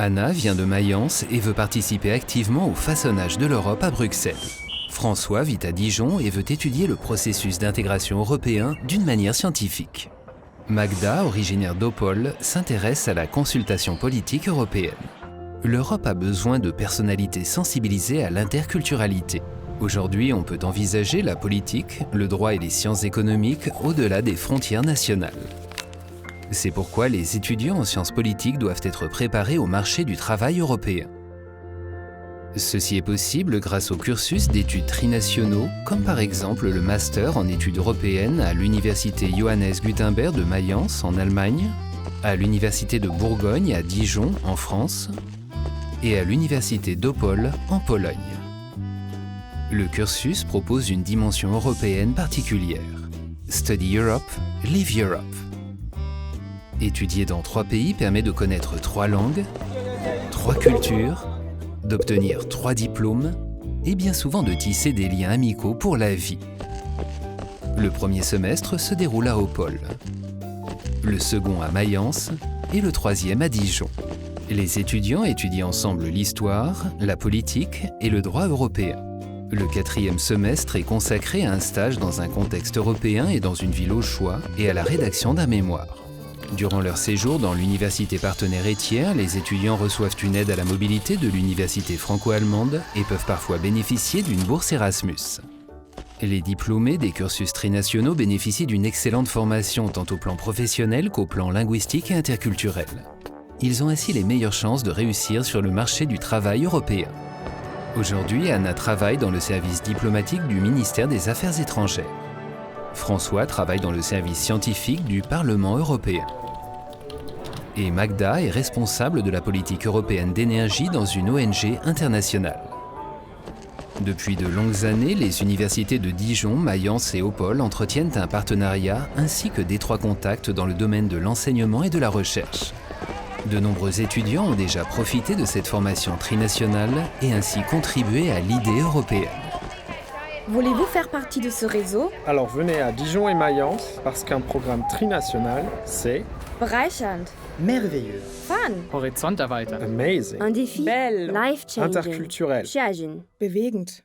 Anna vient de Mayence et veut participer activement au façonnage de l'Europe à Bruxelles. François vit à Dijon et veut étudier le processus d'intégration européen d'une manière scientifique. Magda, originaire d'Opole, s'intéresse à la consultation politique européenne. L'Europe a besoin de personnalités sensibilisées à l'interculturalité. Aujourd'hui, on peut envisager la politique, le droit et les sciences économiques au-delà des frontières nationales. C'est pourquoi les étudiants en sciences politiques doivent être préparés au marché du travail européen. Ceci est possible grâce au cursus d'études trinationaux, comme par exemple le master en études européennes à l'université Johannes Gutenberg de Mayence en Allemagne, à l'université de Bourgogne à Dijon en France et à l'université d'Opole en Pologne. Le cursus propose une dimension européenne particulière. Study Europe, Live Europe. Étudier dans 3 pays permet de connaître 3 langues, 3 cultures, d'obtenir 3 diplômes et bien souvent de tisser des liens amicaux pour la vie. Le premier semestre se déroule à Opole, le second à Mayence et le troisième à Dijon. Les étudiants étudient ensemble l'histoire, la politique et le droit européen. Le 4e semestre est consacré à un stage dans un contexte européen et dans une ville au choix et à la rédaction d'un mémoire. Durant leur séjour dans l'université partenaire et tiers, les étudiants reçoivent une aide à la mobilité de l'université franco-allemande et peuvent parfois bénéficier d'une bourse Erasmus. Les diplômés des cursus trinationaux bénéficient d'une excellente formation tant au plan professionnel qu'au plan linguistique et interculturel. Ils ont ainsi les meilleures chances de réussir sur le marché du travail européen. Aujourd'hui, Anna travaille dans le service diplomatique du ministère des Affaires étrangères. François travaille dans le service scientifique du Parlement européen. Et Magda est responsable de la politique européenne d'énergie dans une ONG internationale. Depuis de longues années, les universités de Dijon, Mayence et Opole entretiennent un partenariat ainsi que d'étroits contacts dans le domaine de l'enseignement et de la recherche. De nombreux étudiants ont déjà profité de cette formation trinationale et ainsi contribué à l'idée européenne. Voulez-vous faire partie de ce réseau? Alors venez à Dijon et Mayence parce qu'un programme trinational, c'est Bereichernd, Merveilleux. fun, Horizont erweitern. amazing, un défi, Belle. life-changing, interculturel, Challenging, Bewegend.